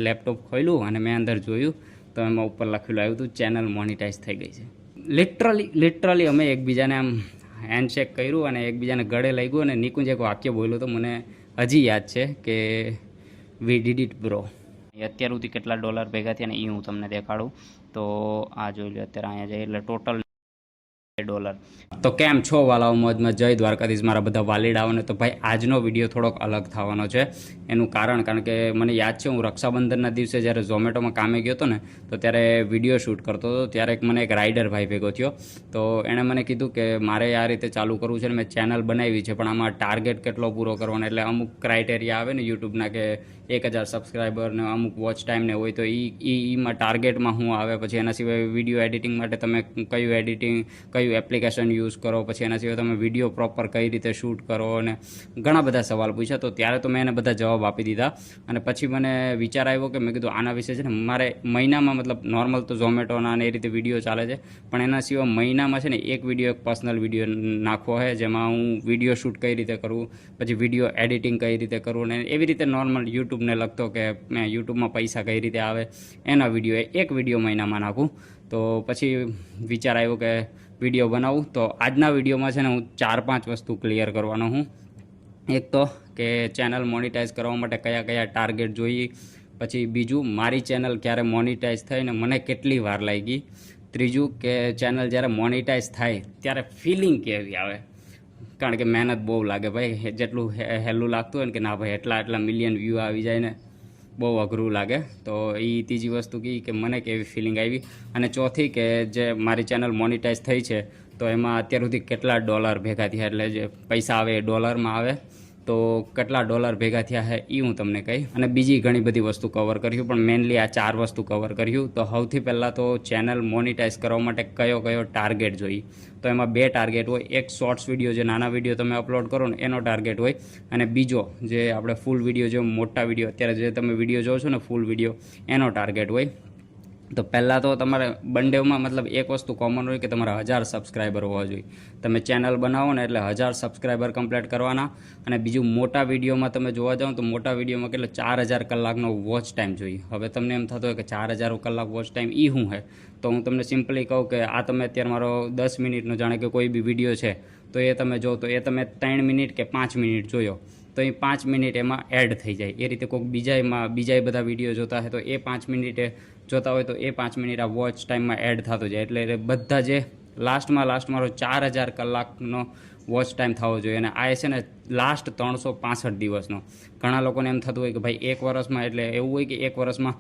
Laptop ખોલ્યું અને મેં અંદર જોયું તો એમાં ઉપર લખેલું આવ્યું હતું ચેનલ મોનિટાઈઝ થઈ ગઈ છે. લિટરલી અમે એકબીજાને આમ હેન્ડશેક કર્યું અને એકબીજાને ગળે લઈ ગયું અને નિકુંજ એક વાક્ય બોલ્યું તો મને હજી યાદ છે કે વી ડીડ ઇટ બ્રો. અત્યાર સુધી કેટલા ડોલર ભેગા થયા ને એ હું તમને દેખાડું. તો આ જોઈ લો અત્યારે અહીંયા જઈએ એટલે ટોટલ $. તો કેમ છો વાલાઓ મોજમાં? જય દ્વારકાધીશ મારા બધા વાલીડાઓને. તો ભાઈ આજનો વિડીયો થોડોક અલગ થવાનો છે. એનું કારણ કે મને યાદ છે હું રક્ષાબંધનના દિવસે જ્યારે ઝોમેટોમાં કામે ગયો હતો ને તો ત્યારે વિડીયો શૂટ કરતો હતો. ત્યારે મને એક રાઇડર ભાઈ ભેગો થયો. તો એણે મને કીધું કે મારે આ રીતે ચાલુ કરવું છે ને મેં ચેનલ બનાવી છે, પણ આમાં ટાર્ગેટ કેટલો પૂરો કરવાનો, એટલે અમુક ક્રાઇટેરિયા આવે ને યુટ્યુબના કે 1000 સબસ્ક્રાઈબર ને અમુક વોચ ટાઈમ ને હોય તો એમાં ટાર્ગેટમાં શું આવે, પછી એના સિવાય વિડીયો એડિટિંગ માટે તમે કયું એપ્લિકેશન યુઝ કરો, પછી એના સિવાય તમે વિડીયો પ્રોપર કઈ રીતે શૂટ કરો, અને ઘણા બધા સવાલ પૂછ્યા. તો ત્યારે તો મેં એને બધા જવાબ આપી દીધા અને પછી મને વિચાર આવ્યો કે મેં કીધું આના વિશે છે ને મારે મહિનામાં, મતલબ નોર્મલ તો ઝોમેટોના અને એ રીતે વિડીયો ચાલે છે, પણ એના સિવાય મહિનામાં છે ને એક પર્સનલ વિડીયો નાખવો હોય જેમાં હું વિડીયો શૂટ કઈ રીતે કરું, પછી વિડીયો એડિટિંગ કઈ રીતે કરું, અને એવી રીતે નોર્મલ યુટ્યુબને લગતો કે મેં યુટ્યુબમાં પૈસા કઈ રીતે આવે એના એક વિડીયો મહિનામાં નાખું. તો પછી વિચાર આવ્યો કે વિડીયો બનાવું. તો આજના વિડીયોમાં છે ને હું 4-5 વસ્તુ ક્લિયર કરવાનો હું. એક તો કે ચેનલ મોનિટાઈઝ કરવા માટે કયા ટાર્ગેટ જોઈએ, પછી બીજું મારી ચેનલ ક્યારે મોનિટાઈઝ થઈ ને મને કેટલી વાર લાગી, ત્રીજું કે ચેનલ જ્યારે મોનિટાઈઝ થાય ત્યારે ફિલિંગ કેવી આવે, કારણ કે મહેનત બહુ લાગે ભાઈ. જેટલું હેલું લાગતું હોય ને કે ના ભાઈ એટલા મિલિયન વ્યૂ આવી જાય ને બહુ અઘરું લાગે. તો એ ત્રીજી વસ્તુ કે મને કેવી ફિલિંગ આવી, અને ચોથી કે જે મારી ચેનલ મોનિટાઈઝ થઈ છે તો એમાં અત્યાર સુધી કેટલા $. ભેગા થયા, એટલે જે પૈસા આવે એ ડોલરમાં આવે તો કેટલા $. ભેગા થયા છે એ હું તમને કહી, અને બીજી ઘણી બધી વસ્તુ કવર કર્યું, પણ મેઇનલી આ 4 વસ્તુ કવર કર્યું. તો સૌથી પહેલાં તો ચેનલ મોનિટાઈઝ કરવા માટે કયો ટાર્ગેટ જોઈએ. તો એમાં 2 ટાર્ગેટ હોય. એક શોર્ટ્સ વિડીયો, જે નાના વિડીયો તમે અપલોડ કરો ને એનો ટાર્ગેટ હોય, અને બીજો જે આપણે ફૂલ વિડીયો, જે મોટા વિડીયો અત્યારે જે તમે વિડીયો જોવો છો ને ફૂલ વિડીયો, એનો ટાર્ગેટ હોય. તો પહેલાં તો તમારે બંનેમાં મતલબ એક વસ્તુ કોમન હોય કે તમારા 1000 સબસ્ક્રાઈબર હોવા જોઈએ. તમે ચેનલ બનાવો ને એટલે 1000 સબસ્ક્રાઈબર કમ્પ્લીટ કરવાના. અને બીજું મોટા વિડીયોમાં તમે જોવા જાઓ તો મોટા વિડીયોમાં કેટલો 4000 કલાકનો વોચ ટાઈમ જોઈએ. હવે તમને એમ થતો હોય કે 4000 કલાક વોચ ટાઈમ એ શું છે, તો હું તમને સિમ્પલી કહું કે આ તમે અત્યારે મારો 10 મિનિટનો જાણે કે કોઈ બી વિડીયો છે તો એ તમે જો તો એ તમે 3 મિનિટ કે 5 મિનિટ જોયો તો એ 5 મિનિટ એમાં એડ થઈ જાય. એ રીતે કોઈક બીજા બધા વિડીયો જોતા હોય તો એ 5 મિનિટે જોતા હોય તો એ 5 મિનિટ આ વોચ ટાઈમમાં એડ થતો જાય. એટલે બધા જે લાસ્ટમાં 4000 કલાકનો વોચ ટાઈમ થવો જોઈએ. અને આ છે ને લાસ્ટ 365 દિવસનો. ઘણા લોકોને એમ થતું હોય કે ભાઈ એક વર્ષમાં, એટલે એવું હોય કે એક વર્ષમાં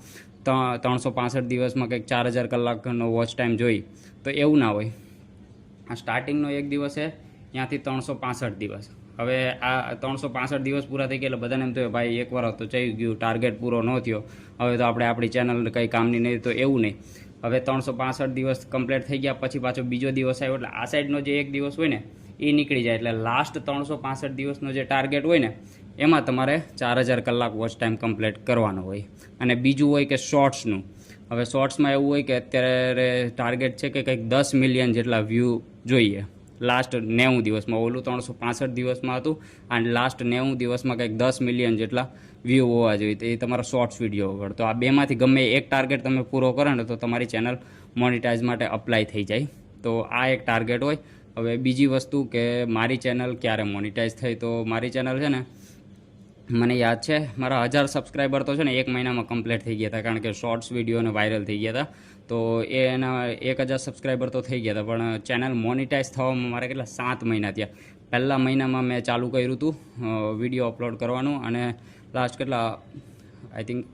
365 દિવસમાં કંઈક 4000 કલાકનો વોચ ટાઈમ જોઈ, તો એવું ના હોય. આ સ્ટાર્ટિંગનો એક દિવસ છે, ત્યાંથી 365 દિવસ. હવે આ 365 દિવસ પૂરા થઈ ગયા એટલે બધાને એમ થયું ભાઈ એક વર્ષ તો થઈ ગયું, ટાર્ગેટ પૂરો ન થયો, હવે તો આપણી ચેનલ કંઈ કામની નહીં. તો એવું નહીં. હવે 365 દિવસ કમ્પ્લીટ થઈ ગયા પછી પાછો બીજો દિવસ આવ્યો, એટલે આ સાઈડનો જે એક દિવસ હોય ને એ નીકળી જાય. એટલે લાસ્ટ 365 દિવસનો જે ટાર્ગેટ હોય ને એમાં તમારે 4000 કલાક વોચ ટાઈમ કમ્પ્લીટ કરવાનો હોય. અને બીજું હોય કે શોર્ટ્સનું. હવે શોર્ટ્સમાં એવું હોય કે અત્યારે ટાર્ગેટ છે કે કંઈક 10 મિલિયન જેટલા વ્યૂ જોઈએ લાસ્ટ 90 દિવસમાં. ઓલું 365 દિવસમાં હતું અને લાસ્ટ 90 દિવસમાં કંઈક 10 મિલિયન જેટલા વ્યૂ હોવા જોઈએ. તો એ તમારા શોર્ટ્સ વિડીયો વગર. તો આ બેમાંથી ગમે એક ટાર્ગેટ તમે પૂરો કરો ને તો તમારી ચેનલ મોનિટાઈઝ માટે અપ્લાય થઈ જાય. તો આ એક ટાર્ગેટ હોય. હવે બીજી વસ્તુ કે મારી ચેનલ ક્યારે મોનિટાઈઝ થઈ, તો મારી ચેનલ છે ને મને યાદ છે મારા 1000 સબસ્ક્રાઈબર તો છે ને એક મહિનામાં કમ્પ્લીટ થઈ ગયા હતા, કારણ કે શોર્ટ્સ વિડીયોને વાયરલ થઈ ગયા હતા. તો એના 1000 સબસ્ક્રાઈબર તો થઈ ગયા હતા, પણ ચેનલ મોનિટાઈઝ થવામાં મારે કેટલા 7 મહિના થયા. પહેલા મહિનામાં મેં ચાલુ કર્યું હતું વિડીયો અપલોડ કરવાનું, અને લાસ્ટ કેટલા આઈ થિંક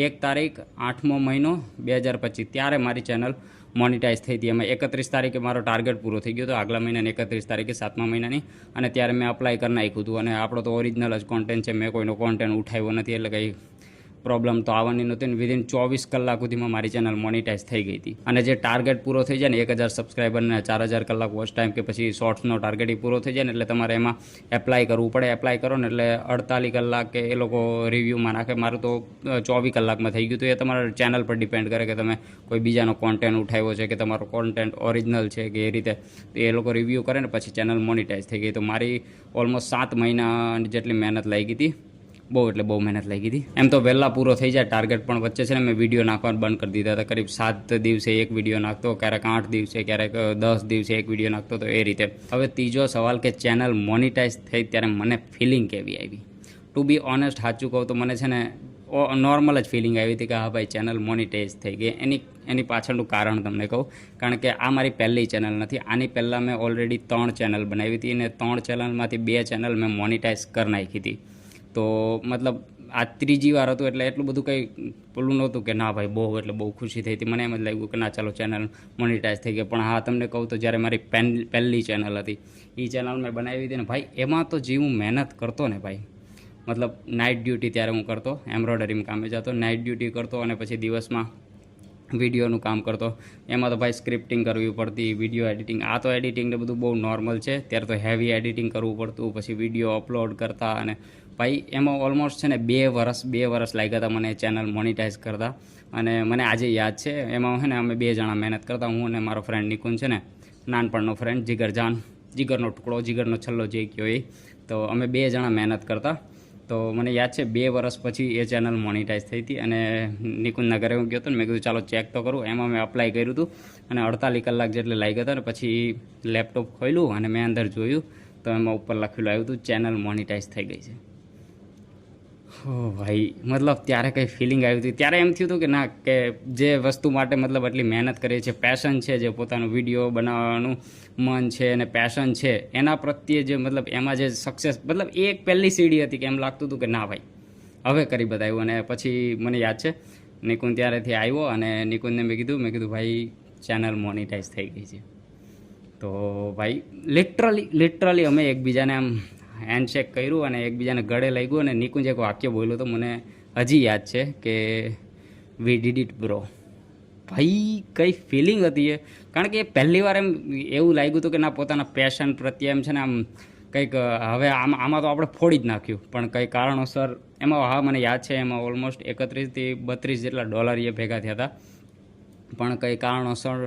1 તારીખ 8મો મહિનો 2025 ત્યારે મારી ચેનલ મોનિટાઈઝ થઈ હતી. એમાં 31 તારીખે મારો ટાર્ગેટ પૂરો થઈ ગયો હતો, આગલા મહિનાની 31 તારીખે 7મા મહિનાની. અને ત્યારે મેં અપ્લાય કરી નાખ્યું હતું. અને આપણો તો ઓરિજિનલ જ કોન્ટેન્ટ છે, મેં કોઈનો કોન્ટેન્ટ ઉઠાવ્યો નથી, એટલે કંઈ પ્રોબ્લેમ તો આવવાની નહોતી. ને વિધિન 24 કલાક સુધીમાં મારી ચેનલ મોનિટાઈઝ થઈ ગઈ હતી. અને જે ટાર્ગેટ પૂરો થઈ જાય ને 1000 સબસ્ક્રાઈબરને 4000 કલાક વોચ ટાઈમ કે પછી શોર્ટ્સનો ટાર્ગેટ એ પૂરો થઈ જાય ને એટલે તમારે એમાં એપ્લાય કરવું પડે. એપ્લાય કરો ને એટલે 48 કલાક કે એ લોકો રિવ્યૂમાં નાખે. મારું તો 24 કલાકમાં થઈ ગયું. તો એ તમારા ચેનલ પર ડિપેન્ડ કરે કે તમે કોઈ બીજાનો કોન્ટેન્ટ ઉઠાવ્યો છે કે તમારો કોન્ટેન્ટ ઓરિજિનલ છે કે એ રીતે. તો એ લોકો રિવ્યૂ કરે ને પછી ચેનલ મોનિટાઈઝ થઈ ગઈ. તો મારી ઓલમોસ્ટ 7 મહિના જેટલી મહેનત લાગી હતી. બહુ એટલે બહુ મહેનત લાગી હતી. એમ તો વહેલા પૂરો થઈ જાય ટાર્ગેટ, પણ વચ્ચે છે ને મેં વિડીયો નાખવાનું બંધ કરી દીધા હતા. કરીબ 7 દિવસે એક વિડીયો નાખતો, ક્યારેક 8 દિવસે, ક્યારેક 10 દિવસે એક વિડીયો નાખતો, તો એ રીતે. હવે ત્રીજો સવાલ કે ચેનલ મોનિટાઈઝ થઈ ત્યારે મને ફિલિંગ કેવી આવી? ટુ બી ઓનેસ્ટ સાચું કહું તો મને છે ને નોર્મલ જ ફિલિંગ આવી હતી કે હા ભાઈ ચેનલ મોનિટાઈઝ થઈ ગઈ. એની પાછળનું કારણ તમને કહું, કારણ કે આ મારી પહેલી ચેનલ નથી. આની પહેલાં મેં ઓલરેડી 3 ચેનલ બનાવી હતી અને 3 ચેનલમાંથી 2 ચેનલ મેં મોનિટાઈઝ કરી નાખી હતી. તો મતલબ આ ત્રીજી વાર હતું, એટલે એટલું બધું કંઈ પેલું નહોતું કે ના ભાઈ બહુ એટલે બહુ ખુશી થઈ હતી. મને એમ જ લાગ્યું કે ના ચાલો ચેનલ મોનિટાઈઝ થઈ ગઈ. પણ હા, તમને કહું તો જ્યારે મારી પહેલી ચેનલ હતી, એ ચેનલ મેં બનાવી હતી ને ભાઈ, એમાં તો જે હું મહેનત કરતો ને ભાઈ, મતલબ નાઇટ ડ્યુટી ત્યારે હું કરતો, એમ્બ્રોઇડરીમાં કામે જતો, નાઇટ ડ્યુટી કરતો અને પછી દિવસમાં વિડીયોનું કામ કરતો. એમાં તો ભાઈ સ્ક્રિપ્ટિંગ કરવી પડતી, વિડીયો એડિટિંગ. આ તો એડિટિંગ ને બધું બહુ નોર્મલ છે, ત્યારે તો હેવી એડિટિંગ કરવું પડતું, પછી વિડીયો અપલોડ કરતા. અને ભાઈ એમાં ઓલમોસ્ટ છે ને 2 વર્ષ લાગ્યા હતા મને ચેનલ મોનિટાઈઝ કરતા. અને મને આજે યાદ છે, એમાં છે ને અમે 2 જણા મહેનત કરતા, હું અને મારો ફ્રેન્ડ નિકુંજ છે ને, નાનપણનો ફ્રેન્ડ, જીગરજાન, જીગરનો ટુકડો, જીગરનો છલ્લો જે કહ્યો એ. તો અમે 2 જણા મહેનત કરતા. તો મને યાદ છે 2 વર્ષ પછી એ ચેનલ મોનિટાઈઝ થઈ હતી. અને નિકુંજના ઘરે હું ગયો હતો ને, મેં કીધું ચાલો ચેક તો કરું. એમાં મેં અપ્લાય કર્યું હતું અને 48 કલાક જેટલે લાગ્યા હતા. ને પછી લેપટોપ ખોલ્યું અને મેં અંદર જોયું તો એમાં ઉપર લખેલું આવ્યું હતું ચેનલ મોનિટાઈઝ થઈ ગઈ છે. હો ભાઈ, મતલબ ત્યારે કંઈ ફિલિંગ આવી હતી. ત્યારે એમ થયું હતું કે ના, કે જે વસ્તુ માટે મતલબ આટલી મહેનત કરીએ છીએ, પેશન છે, જે પોતાનું વિડીયો બનાવવાનું મન છે અને પેશન છે, એના પ્રત્યે જે મતલબ એમાં જે સક્સેસ, મતલબ એ એક પહેલી સીડી હતી કે એમ લાગતું હતું કે ના ભાઈ હવે કરી બતાવ્યું. અને પછી મને યાદ છે નિકુંજ ત્યારેથી આવ્યો અને નિકુંજને મેં કીધું ભાઈ ચેનલ મોનિટાઈઝ થઈ ગઈ છે. તો ભાઈ લિટરલી અમે એકબીજાને આમ હેન્ડશેક કર્યું અને એકબીજાને ગળે લાગ્યું. અને નિકુંજ એક વાક્ય બોલ્યો તો મને હજી યાદ છે કે વી ડીડ ઇટ બ્રો. ભાઈ કઈ ફિલિંગ હતી એ, કારણ કે પહેલી વાર એમ એવું લાગ્યું હતું કે ના, પોતાના પેશન પ્રત્યે એમ છે ને આમ કંઈક હવે આમાં તો આપણે ફોડી જ નાખ્યું. પણ કંઈ કારણોસર એમાં, હા મને યાદ છે, એમાં ઓલમોસ્ટ 31 થી 32 જેટલા ડોલર એ ભેગા થયા હતા. પણ કંઈ કારણોસર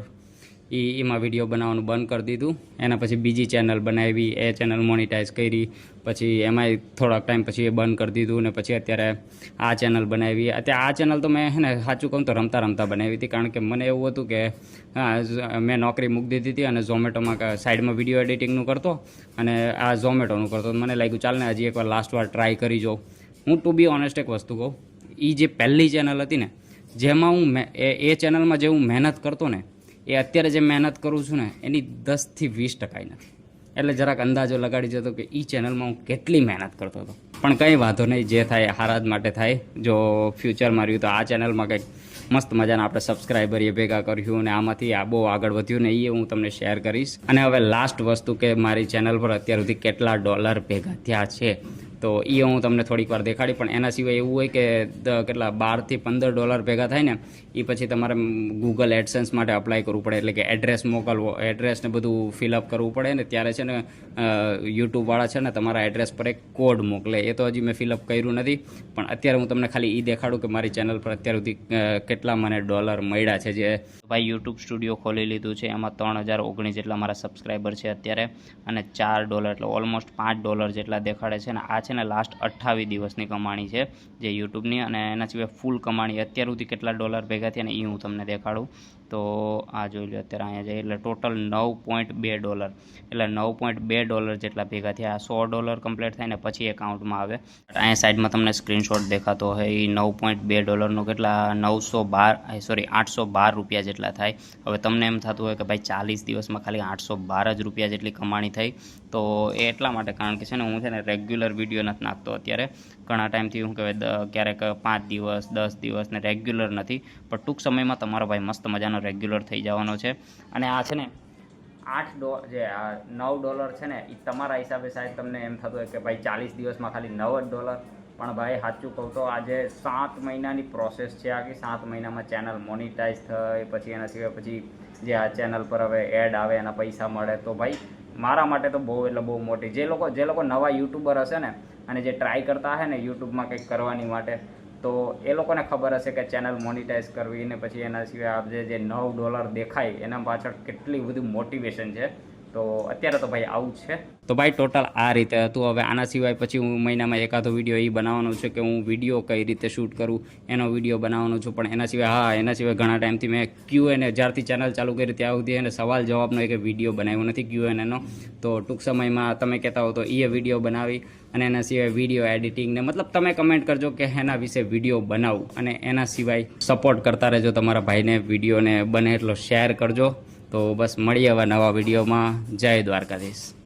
એમાં વિડીયો બનાવવાનું બંધ કરી દીધું. એના પછી બીજી ચેનલ બનાવી, એ ચેનલ મોનિટાઈઝ કરી, પછી એમાંય થોડાક ટાઈમ પછી એ બંધ કરી દીધું. ને પછી અત્યારે આ ચેનલ બનાવી. અત્યારે આ ચેનલ તો મેં ને સાચું કહું તો રમતા બનાવી હતી, કારણ કે મને એવું હતું કે હા, મેં નોકરી મૂકી દીધી હતી અને ઝોમેટોમાં સાઈડમાં વિડીયો એડિટિંગનું કરતો અને આ ઝોમેટોનું કરતો. મને લાગ્યું ચાલ ને હજી એકવાર લાસ્ટ વાર ટ્રાય કરી જાઉં. હું ટુ બી ઓનેસ્ટ એક વસ્તુ કહું, એ જે પહેલી ચેનલ હતી ને, જેમાં હું એ ચેનલમાં જે હું મહેનત કરતો ને, એ અત્યારે જે મહેનત કરું છું ને એની 10 થી 20% નથી. એટલે જરાક અંદાજો લગાડી જતો કે એ ચેનલમાં હું કેટલી મહેનત કરતો હતો. પણ કંઈ વાંધો નહીં, જે થાય હારા જ માટે થાય. જો ફ્યુચરમાં રહ્યું તો આ ચેનલમાં કંઈક મસ્ત મજાના આપણે સબસ્ક્રાઈબર એ ભેગા કર્યું અને આમાંથી આ બહુ આગળ વધ્યું ને એ હું તમને શેર કરીશ. અને હવે લાસ્ટ વસ્તુ કે મારી ચેનલ પર અત્યાર સુધી કેટલા ડોલર ભેગા થયા છે, તો એ હું તમને થોડીક વાર દેખાડી. પણ એના સિવાય એવું હોય કે કેટલા 12 થી 15 ડોલર ભેગા થાય ને, એ પછી તમારે ગૂગલ એડસન્સ માટે અપ્લાય કરવું પડે. એટલે કે એડ્રેસ મોકલવો, એડ્રેસને બધું ફિલઅપ કરવું પડે ને ત્યારે છે ને યુટ્યુબવાળા છે ને તમારા એડ્રેસ પર એક કોડ મોકલે. એ તો હજી મેં ફિલઅપ કર્યું નથી, પણ અત્યારે હું તમને ખાલી એ દેખાડું કે મારી ચેનલ પર અત્યાર સુધી કેટલા મને ડોલર મળ્યા છે. જે ભાઈ યુટ્યુબ સ્ટુડિયો ખોલી લીધું છે, એમાં 3019 જેટલા મારા સબસ્ક્રાઈબર છે અત્યારે, અને $4 એટલે ઓલમોસ્ટ $5 જેટલા દેખાડે છે. ને આ છે ને લાસ્ટ 28 દિવસની કમાણી છે જે યુટ્યુબની. અને એના સિવાય ફૂલ કમાણી અત્યાર સુધી કેટલા ડોલર ભેગા થયા ને એ હું તમને દેખાડું. તો આ જોઈ લો, અત્યારે અહીંયા જઈએ એટલે ટોટલ $9.2 એટલે $9.2 જેટલા ભેગા થયા. $100 કમ્પ્લીટ થાય ને પછી એકાઉન્ટમાં આવે. અહીંયા સાઈડમાં તમને સ્ક્રીનશોટ દેખાતો હોય, એ $9.2 કેટલા 812 રૂપિયા જેટલા થાય. હવે તમને એમ થતું હોય કે ભાઈ 40 દિવસમાં ખાલી 812 જ રૂપિયા જેટલી કમાણી થઈ. તો એ એટલા માટે કારણ કે છે ને હું છે ને રેગ્યુલર વિડીયો નથી નાખતો અત્યારે ઘણા ટાઈમથી. હું કહેવાય ક્યારેક 5 દિવસ 10 દિવસ ને રેગ્યુલર નથી, પણ ટૂંક સમયમાં તમારો ભાઈ મસ્ત મજાનો રેગ્યુલર થઈ જવાનો છે. અને આ છે ને $9 છે ને, એ તમારા હિસાબે સાહેબ તમને એમ થતું હોય કે ભાઈ 40 દિવસમાં ખાલી $9. પણ ભાઈ સાચું કહું તો આજે 7 મહિનાની પ્રોસેસ છે. આખી 7 મહિનામાં ચેનલ મોનિટાઈઝ થઈ, પછી એના સિવાય પછી જે આ ચેનલ પર હવે એડ આવે એના પૈસા મળે. તો ભાઈ મારા માટે તો બહુ એટલે બહુ મોટી, જે લોકો નવા યુટ્યુબર હશે ને અને જે ટ્રાય કરતા હશે ને યુટ્યુબમાં કંઈક કરવાની માટે, તો એ લોકોને ખબર હશે કે ચેનલ મોનિટાઈઝ કરવી. ને પછી એના સિવાય આપણે જે $9 દેખાય એના પાછળ કેટલી બધી મોટિવેશન છે. તો અત્યારે તો ભાઈ આવું જ છે. તો ભાઈ ટોટલ આ રીતે હતું. હવે આના સિવાય પછી હું મહિનામાં એકાદો વિડીયો એ બનાવવાનો છે કે હું વિડીયો કઈ રીતે શૂટ કરું એનો વિડીયો બનાવવાનો છું. પણ એના સિવાય એના સિવાય ઘણા ટાઈમથી મેં Q&A જ્યારથી ચેનલ ચાલુ કરી ત્યાં સુધી એને સવાલ જવાબનો એક વિડીયો બનાવ્યો નથી Q&Aનો. તો ટૂંક સમયમાં તમે કહેતા હો તો એ વિડીયો બનાવી અને એના સિવાય વિડીયો એડિટિંગ ને મતલબ તમે કમેન્ટ કરજો કે એના વિશે વિડીયો બનાવું. અને એના સિવાય સપોર્ટ કરતા રહેજો તમારા ભાઈને, વિડીયોને બને એટલો શેર કરજો. તો બસ મળીએ હવે નવા વિડીયોમાં. જય દ્વારકાધીશ.